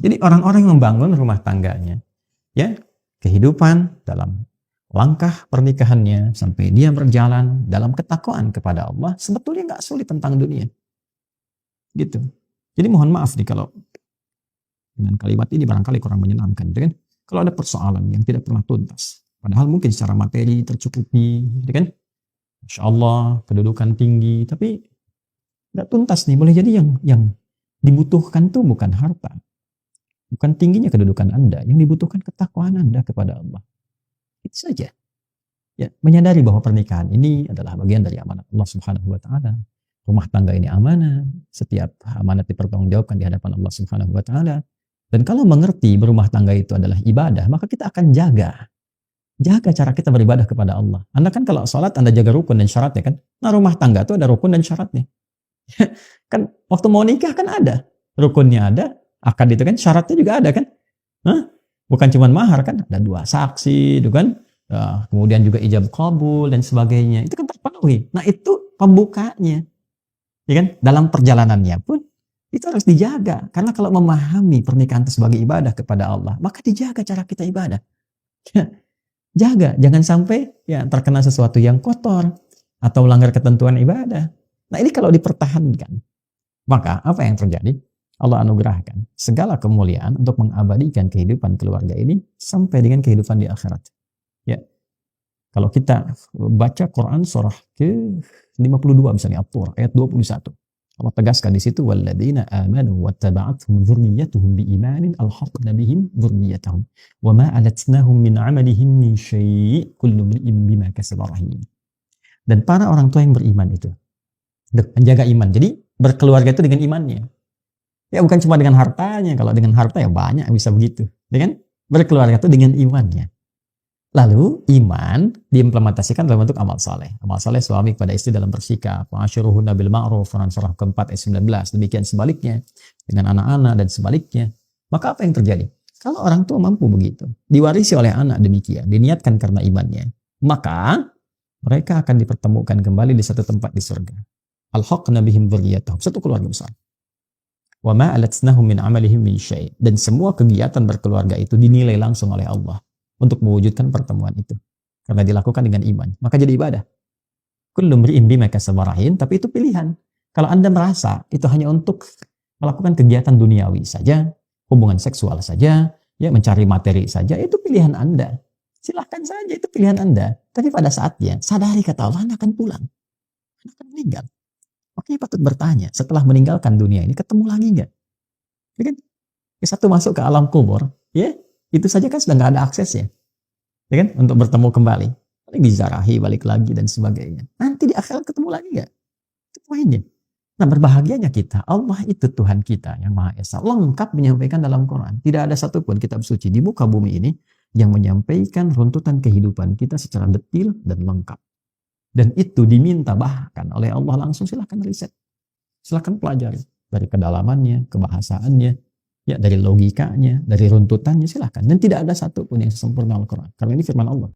Jadi orang-orang yang membangun rumah tangganya, ya, kehidupan dalam langkah pernikahannya sampai dia berjalan dalam ketakwaan kepada Allah, sebetulnya nggak sulit tentang dunia. Gitu. Jadi mohon maaf nih kalau dengan kalimat ini barangkali kurang menyenangkan, gitu kan? Kalau ada persoalan yang tidak pernah tuntas, padahal mungkin secara materi tercukupi, gitu kan? Masya Allah, kedudukan tinggi, tapi nggak tuntas nih. Boleh jadi yang dibutuhkan tuh bukan harta, bukan tingginya kedudukan Anda, yang dibutuhkan ketakwaan Anda kepada Allah. Itu saja. Ya, menyadari bahwa pernikahan ini adalah bagian dari amanat Allah Subhanahu wa taala. Rumah tangga ini amanah, setiap amanat dipertanggungjawabkan di hadapan Allah Subhanahu wa taala. Dan kalau mengerti berumah tangga itu adalah ibadah, maka kita akan jaga cara kita beribadah kepada Allah. Anda kan kalau sholat Anda jaga rukun dan syaratnya kan. Nah, rumah tangga itu ada rukun dan syaratnya. Kan waktu mau nikah kan ada rukunnya, ada akad itu kan, syaratnya juga ada kan. Hah? Bukan cuma mahar kan, ada 2 saksi itu kan. Kemudian juga ijab kabul dan sebagainya. Itu kan terpenuhi. Nah, itu pembukanya. Ya kan? Dalam perjalanannya pun itu harus dijaga. Karena kalau memahami pernikahan itu sebagai ibadah kepada Allah, maka dijaga cara kita ibadah. Jaga, jangan sampai ya terkena sesuatu yang kotor atau melanggar ketentuan ibadah. Nah, ini kalau dipertahankan, maka apa yang terjadi? Allah anugerahkan segala kemuliaan untuk mengabadikan kehidupan keluarga ini sampai dengan kehidupan di akhirat. Ya. Kalau kita baca Quran surah ke-52 misalnya At-Tur ayat 21. Allah tegaskan di situ, walladzina amanu wattaba'athum dzurriyyatuhum biimanin alhaqna bihim dzurriyyatahum wama alatnahum min 'amalihim min syai' kullu imrin bima kasaba rahin. Dan para orang tua yang beriman itu menjaga iman. Jadi berkeluarga itu dengan imannya. Ya bukan cuma dengan hartanya. Kalau dengan harta ya banyak bisa begitu. Dengan berkeluarga itu dengan imannya. Lalu iman diimplementasikan dalam bentuk amal saleh. Amal saleh suami kepada istri dalam bersikap. Wa'ashiruhunna bil ma'ruf, surah keempat ayat 19. Demikian sebaliknya dengan anak-anak dan sebaliknya. Maka apa yang terjadi? Kalau orang tua mampu begitu, diwarisi oleh anak demikian, diniatkan karena imannya, maka mereka akan dipertemukan kembali di satu tempat di surga. Alhaqna bihim dzurriyyatahum, satu keluarga besar. Wa ma alatnahum min 'amalihim min syai', dan semua kegiatan berkeluarga itu dinilai langsung oleh Allah untuk mewujudkan pertemuan itu. Karena dilakukan dengan iman, maka jadi ibadah. Kullu imri'in bima kasaba rahin, tapi itu pilihan. Kalau Anda merasa itu hanya untuk melakukan kegiatan duniawi saja, hubungan seksual saja, ya mencari materi saja, itu pilihan Anda. Silahkan saja, itu pilihan Anda. Tapi pada saatnya, sadari kata Allah, Anda akan pulang. Anda akan meninggal. Makanya patut bertanya, setelah meninggalkan dunia ini, ketemu lagi nggak? Ya kan? Satu masuk ke alam kubur, ya, itu saja kan sudah nggak ada aksesnya. Ya kan? Untuk bertemu kembali. Paling dizarahi, balik lagi, dan sebagainya. Nanti di akhirat ketemu lagi nggak? Itu poinnya. Nah, berbahagianya kita, Allah itu Tuhan kita yang Maha Esa. Lengkap menyampaikan dalam Quran. Tidak ada satupun kitab suci di muka bumi ini yang menyampaikan runtutan kehidupan kita secara detil dan lengkap. Dan itu diminta bahkan oleh Allah langsung. Silahkan riset, silahkan pelajari dari kedalamannya, kebahasaannya, ya dari logikanya, dari runtutannya, silahkan. Dan tidak ada satupun yang sempurna Al-Quran, karena ini firman Allah.